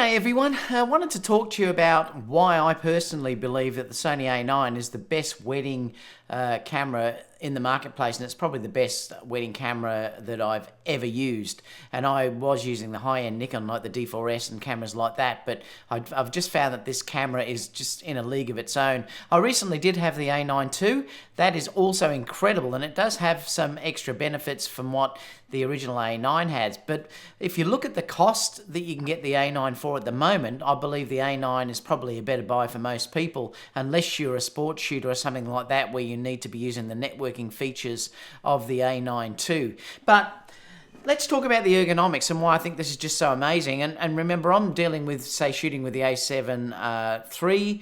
G'day everyone, I wanted to talk to you about why I personally believe that the Sony A9 is the best wedding camera in the marketplace, and it's probably the best wedding camera that I've ever used. And I was using the high-end Nikon like the D4S and cameras like that, but I've just found that this camera is just in a league of its own. I recently did have the A9 II. That is also incredible, and it does have some extra benefits from what the original A9 has. But if you look at the cost that you can get the A9 for at the moment, I believe the A9 is probably a better buy for most people, unless you're a sports shooter or something like that where you need to be using the networking features of the A9 II. But let's talk about the ergonomics and why I think this is just so amazing. And remember, I'm dealing with, say, shooting with the A7 III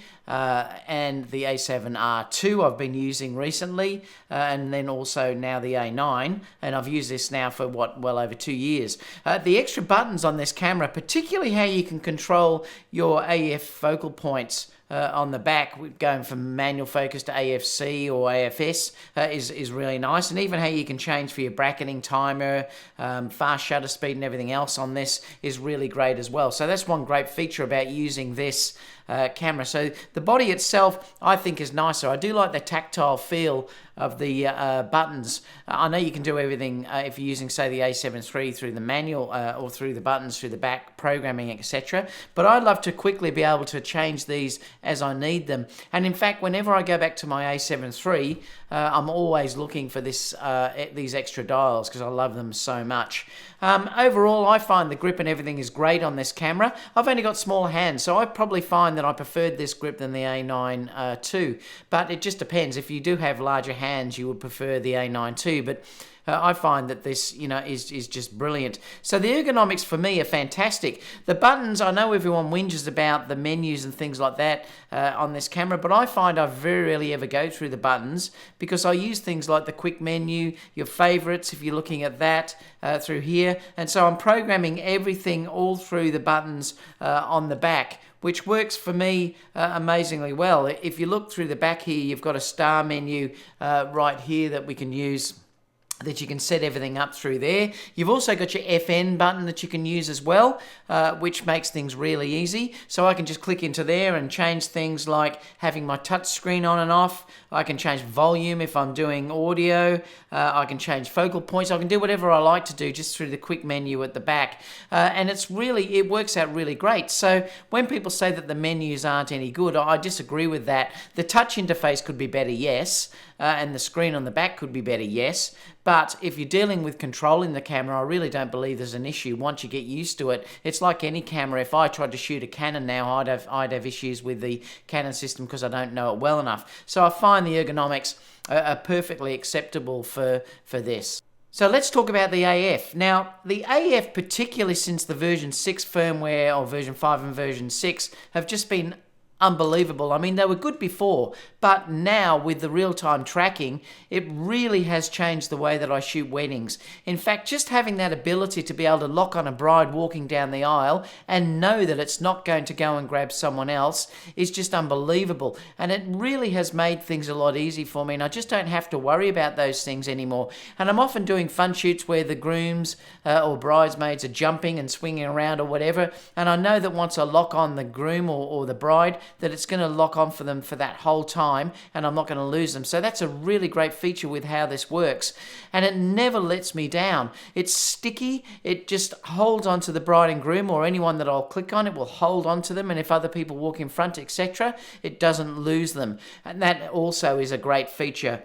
and the A7R II I've been using recently, and then also now the A9, and I've used this now for, well over 2 years. The extra buttons on this camera, particularly how you can control your AF focal points on the back, going from manual focus to AFC or AFS is really nice. And even how you can change for your bracketing timer, fast shutter speed and everything else on this is really great as well. So that's one great feature about using this camera. So the body itself, I think, is nicer. I do like the tactile feel of the buttons. I know you can do everything if you're using, say, the A7 III through the manual or through the buttons, through the back programming, etc. But I love to quickly be able to change these as I need them. And in fact, whenever I go back to my A7 III, I'm always looking for these extra dials because I love them so much. Overall, I find the grip and everything is great on this camera. I've only got small hands, so I probably find that I preferred this grip than the A9 II. But it just depends. If you do have larger hands, you would prefer the A9 II. But I find that this, is just brilliant. So the ergonomics for me are fantastic. The buttons, I know everyone whinges about the menus and things like that on this camera, but I find I very rarely ever go through the buttons because I use things like the quick menu, your favorites, if you're looking at that through here. And so I'm programming everything all through the buttons on the back, which works for me amazingly well. If you look through the back here, you've got a star menu right here that we can use, that you can set everything up through there. You've also got your FN button that you can use as well, which makes things really easy. So I can just click into there and change things like having my touch screen on and off. I can change volume if I'm doing audio. I can change focal points. I can do whatever I like to do just through the quick menu at the back. And it works out really great. So when people say that the menus aren't any good, I disagree with that. The touch interface could be better, yes. And the screen on the back could be better, yes. But if you're dealing with controlling the camera, I really don't believe there's an issue once you get used to it. It's like any camera. If I tried to shoot a Canon now, I'd have issues with the Canon system because I don't know it well enough. So I find the ergonomics are perfectly acceptable for this. So let's talk about the AF. Now, the AF, particularly since the version 6 firmware, or version 5 and version 6, have just been unbelievable. I mean, they were good before, but now with the real-time tracking, it really has changed the way that I shoot weddings. In fact, just having that ability to be able to lock on a bride walking down the aisle and know that it's not going to go and grab someone else is just unbelievable. And it really has made things a lot easier for me, and I just don't have to worry about those things anymore. And I'm often doing fun shoots where the grooms or bridesmaids are jumping and swinging around or whatever, and I know that once I lock on the groom or the bride, that it's going to lock on for them for that whole time and I'm not going to lose them. So that's a really great feature with how this works. And it never lets me down. It's sticky. It just holds onto the bride and groom or anyone that I'll click on. It will hold onto them. And if other people walk in front, etc., it doesn't lose them. And that also is a great feature.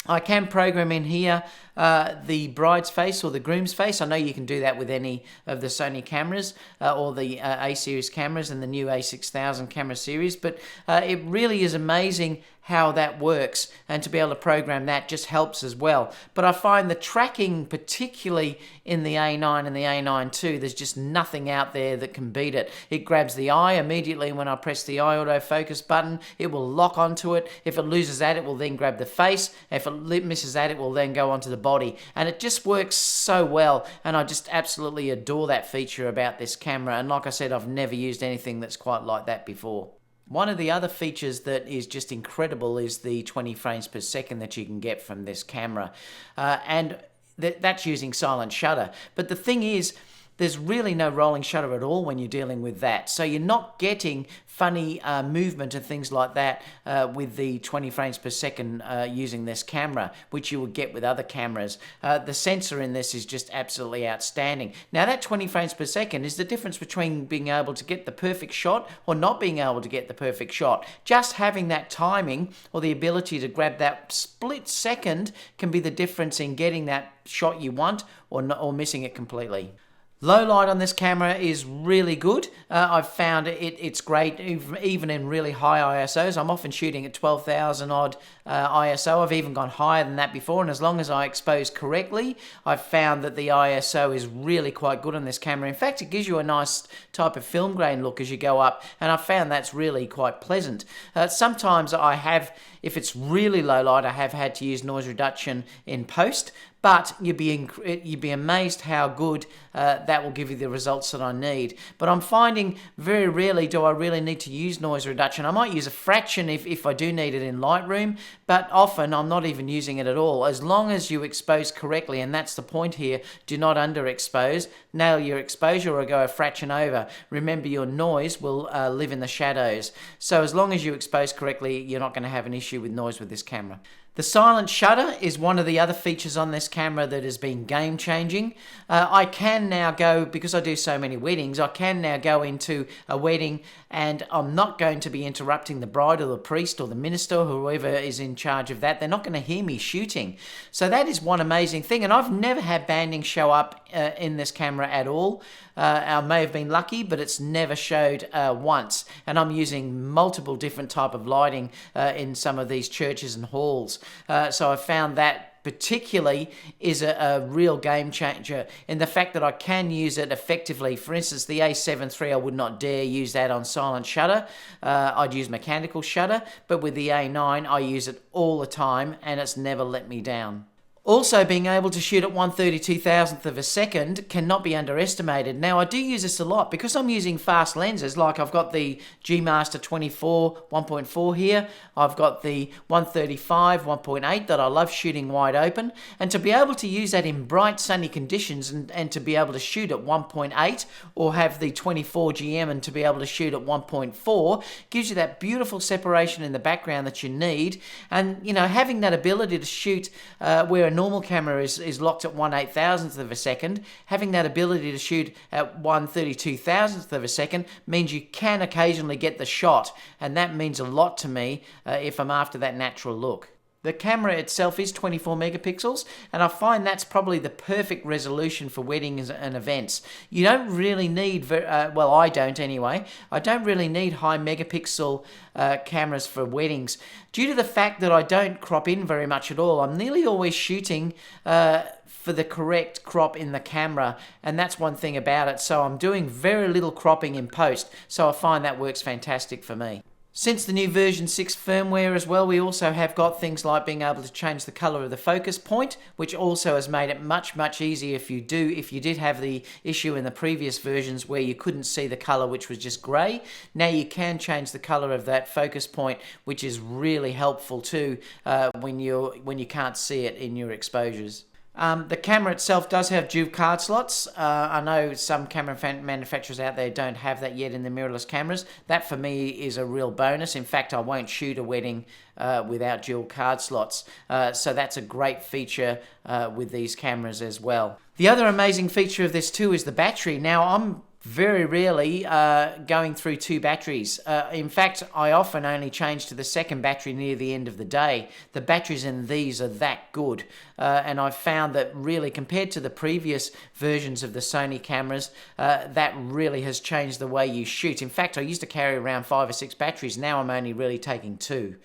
I can program in here the bride's face or the groom's face. I know you can do that with any of the Sony cameras or the A-series cameras and the new A6000 camera series, but it really is amazing how that works, and to be able to program that just helps as well. But I find the tracking, particularly in the A9 and the A9 II, there's just nothing out there that can beat it. It grabs the eye immediately when I press the eye autofocus button. It will lock onto it. If it loses that, it will then grab the face. If it misses that, it will then go onto the body. And it just works so well, and I just absolutely adore that feature about this camera. And like I said, I've never used anything that's quite like that before. One of the other features that is just incredible is the 20 frames per second that you can get from this camera. And that's using silent shutter. But the thing is, there's really no rolling shutter at all when you're dealing with that. So you're not getting funny movement and things like that with the 20 frames per second using this camera, which you would get with other cameras. The sensor in this is just absolutely outstanding. Now that 20 frames per second is the difference between being able to get the perfect shot or not being able to get the perfect shot. Just having that timing or the ability to grab that split second can be the difference in getting that shot you want or missing it completely. Low light on this camera is really good. I've found it's great even in really high ISOs. I'm often shooting at 12,000 odd ISO. I've even gone higher than that before, and as long as I expose correctly, I've found that the ISO is really quite good on this camera. In fact, it gives you a nice type of film grain look as you go up, and I've found that's really quite pleasant. Sometimes if it's really low light, I have had to use noise reduction in post, but you'd be amazed how good that will give you the results that I need. But I'm finding very rarely do I really need to use noise reduction. I might use a fraction if I do need it in Lightroom, but often I'm not even using it at all. As long as you expose correctly, and that's the point here, do not underexpose. Nail your exposure or go a fraction over. Remember, your noise will live in the shadows. So as long as you expose correctly, you're not going to have an issue with noise with this camera. The silent shutter is one of the other features on this camera that has been game changing. I can now go, because I do so many weddings, I can now go into a wedding and I'm not going to be interrupting the bride or the priest or the minister or whoever is in charge of that. They're not going to hear me shooting. So that is one amazing thing. And I've never had banding show up in this camera at all. I may have been lucky, but it's never showed once. And I'm using multiple different type of lighting in some of these churches and halls. So I found that particularly is a real game changer in the fact that I can use it effectively. For instance, the A7 III, I would not dare use that on silent shutter. I'd use mechanical shutter, but with the A9, I use it all the time and it's never let me down. Also, being able to shoot at 1/32,000th of a second cannot be underestimated. Now, I do use this a lot because I'm using fast lenses. Like I've got the G Master 24 1.4 here. I've got the 135 1.8 that I love shooting wide open. And to be able to use that in bright sunny conditions and to be able to shoot at 1.8 or have the 24 GM and to be able to shoot at 1.4 gives you that beautiful separation in the background that you need. And, you know, having that ability to shoot where a normal camera is locked at 1/8000th of a second, having that ability to shoot at 1/32,000th of a second means you can occasionally get the shot, and that means a lot to me if I'm after that natural look. The camera itself is 24 megapixels, and I find that's probably the perfect resolution for weddings and events. You don't really need, well, I don't anyway, I don't really need high megapixel cameras for weddings. Due to the fact that I don't crop in very much at all, I'm nearly always shooting for the correct crop in the camera, and that's one thing about it. So I'm doing very little cropping in post, so I find that works fantastic for me. Since the new version 6 firmware as well, we also have got things like being able to change the color of the focus point, which also has made it much easier if you did have the issue in the previous versions where you couldn't see the color, which was just gray. Now you can change the color of that focus point, which is really helpful too when you can't see it in your exposures. The camera itself does have dual card slots. I know some camera manufacturers out there don't have that yet in the mirrorless cameras. That for me is a real bonus. In fact, I won't shoot a wedding without dual card slots. So that's a great feature with these cameras as well. The other amazing feature of this too is the battery. Now I'm very rarely going through two batteries. In fact, I often only change to the second battery near the end of the day. The batteries in these are that good. And I've found that really compared to the previous versions of the Sony cameras, that really has changed the way you shoot. In fact, I used to carry around 5 or 6 batteries. Now I'm only really taking 2.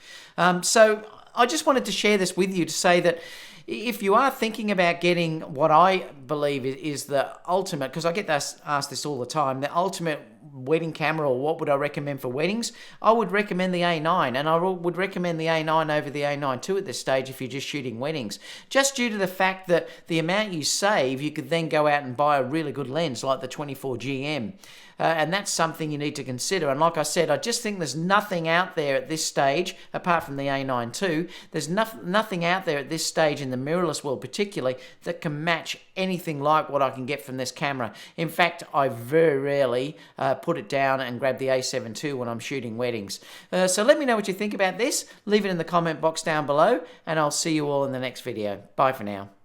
So I just wanted to share this with you to say that if you are thinking about getting what I believe is the ultimate, because I get asked this all the time, the ultimate wedding camera, or what would I recommend for weddings, I would recommend the A9, and I would recommend the A9 over the A9 II at this stage if you're just shooting weddings. Just due to the fact that the amount you save, you could then go out and buy a really good lens like the 24 GM. and that's something you need to consider. And like I said, I just think there's nothing out there at this stage, apart from the A9 II, there's nothing out there at this stage in the mirrorless world particularly that can match anything like what I can get from this camera. In fact, I very rarely put it down and grab the A7 II when I'm shooting weddings. So let me know what you think about this. Leave it in the comment box down below, and I'll see you all in the next video. Bye for now.